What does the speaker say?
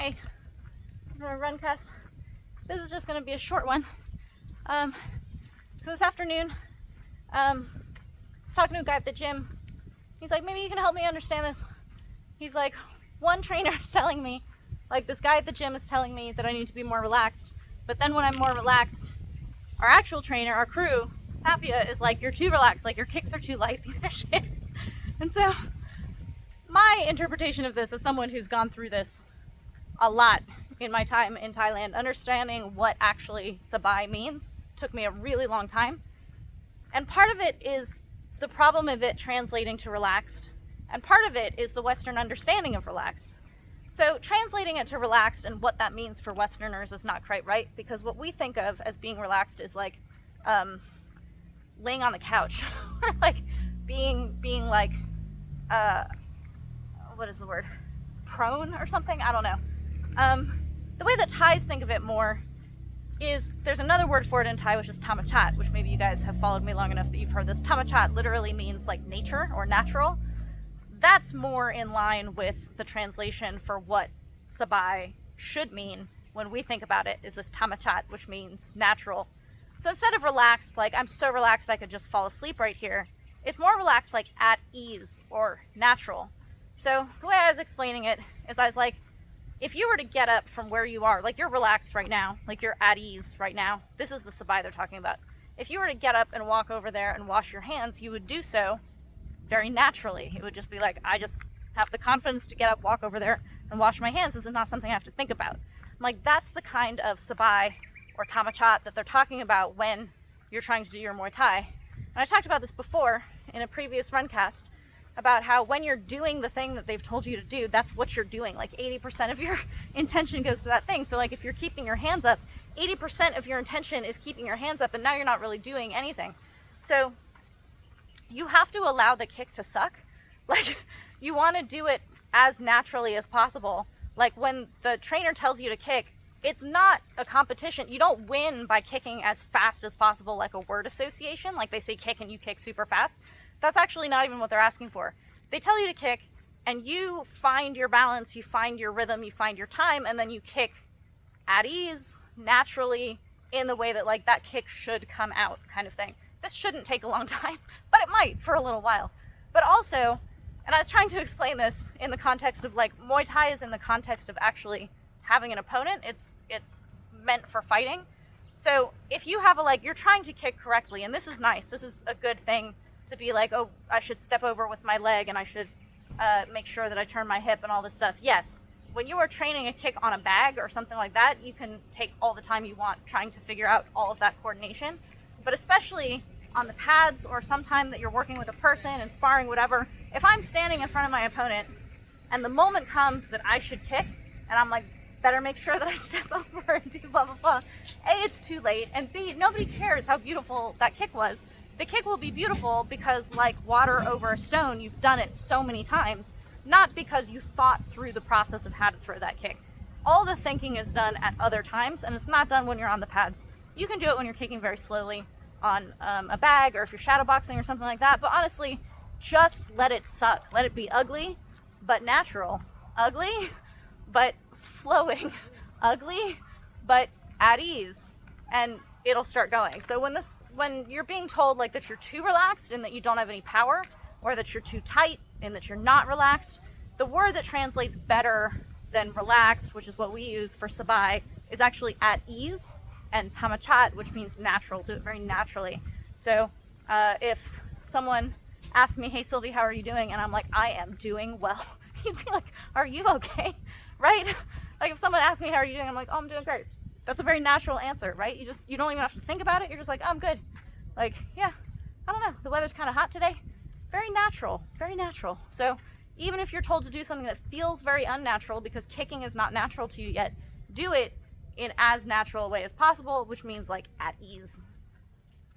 Hey, I'm gonna run cast. This is just gonna be a short one. So this afternoon, I was talking to a guy at the gym. He's like, maybe you can help me understand this. He's like, one trainer is telling me, like this guy at the gym is telling me that I need to be more relaxed. But then when I'm more relaxed, our actual trainer, our crew, Pattaya, is like, you're too relaxed, like your kicks are too light, these are shit. And so my interpretation of this as someone who's gone through this a lot in my time in Thailand, understanding what actually sabai means took me a really long time. And part of it is the problem of it translating to relaxed, and part of it is the Western understanding of relaxed. So translating it to relaxed and what that means for Westerners is not quite right, because what we think of as being relaxed is like laying on the couch or like being like what is the word, prone or something, I don't know. The way that Thais think of it more is there's another word for it in Thai, which is tamachat, which maybe you guys have followed me long enough that you've heard this. Tamachat literally means like nature or natural. That's more in line with the translation for what sabai should mean when we think about it, is this tamachat, which means natural. So instead of relaxed, like I'm so relaxed I could just fall asleep right here, it's more relaxed, like at ease or natural. So the way I was explaining it is I was like, if you were to get up from where you are, like you're relaxed right now, like you're at ease right now, this is the sabai they're talking about. If you were to get up and walk over there and wash your hands, you would do so very naturally. It would just be like, I just have the confidence to get up, walk over there and wash my hands. This is not something I have to think about. I'm like, that's the kind of sabai or tamachat that they're talking about when you're trying to do your Muay Thai. And I talked about this before in a previous runcast, about how when you're doing the thing that they've told you to do, that's what you're doing. Like 80% of your intention goes to that thing. So like if you're keeping your hands up, 80% of your intention is keeping your hands up, and now you're not really doing anything. So you have to allow the kick to suck. Like you want to do it as naturally as possible. Like when the trainer tells you to kick, it's not a competition. You don't win by kicking as fast as possible, like a word association. Like they say kick and you kick super fast. That's actually not even what they're asking for. They tell you to kick and you find your balance, you find your rhythm, you find your time, and then you kick at ease, naturally, in the way that like that kick should come out, kind of thing. This shouldn't take a long time, but it might for a little while. But also, and I was trying to explain this in the context of like Muay Thai is in the context of actually having an opponent. It's meant for fighting. So if you have a, like, you're trying to kick correctly, and this is nice, this is a good thing to be like, oh, I should step over with my leg and I should make sure that I turn my hip and all this stuff. Yes, when you are training a kick on a bag or something like that, you can take all the time you want trying to figure out all of that coordination. But especially on the pads or sometime that you're working with a person and sparring, whatever, if I'm standing in front of my opponent and the moment comes that I should kick and I'm like, better make sure that I step over and do blah, blah, blah. A, it's too late, and B, nobody cares how beautiful that kick was. The kick will be beautiful because, like water over a stone, you've done it so many times, not because you thought through the process of how to throw that kick. All the thinking is done at other times, and it's not done when you're on the pads. You can do it when you're kicking very slowly on a bag, or if you're shadow boxing or something like that, but honestly, just let it suck. Let it be ugly, but natural. Ugly, but flowing. Ugly, but at ease. And it'll start going. So when you're being told like that you're too relaxed and that you don't have any power, or that you're too tight and that you're not relaxed, the word that translates better than relaxed, which is what we use for sabai, is actually at ease, and tamachat, which means natural, do it very naturally. So if someone asks me, hey Sylvie, how are you doing? And I'm like, I am doing well. You'd be like, are you okay? Right? Like if someone asks me, how are you doing? I'm like, oh, I'm doing great. That's a very natural answer, right? You don't even have to think about it. You're just like, oh, I'm good. Like, yeah, I don't know. The weather's kind of hot today. Very natural, very natural. So even if you're told to do something that feels very unnatural because kicking is not natural to you yet, do it in as natural a way as possible, which means like at ease.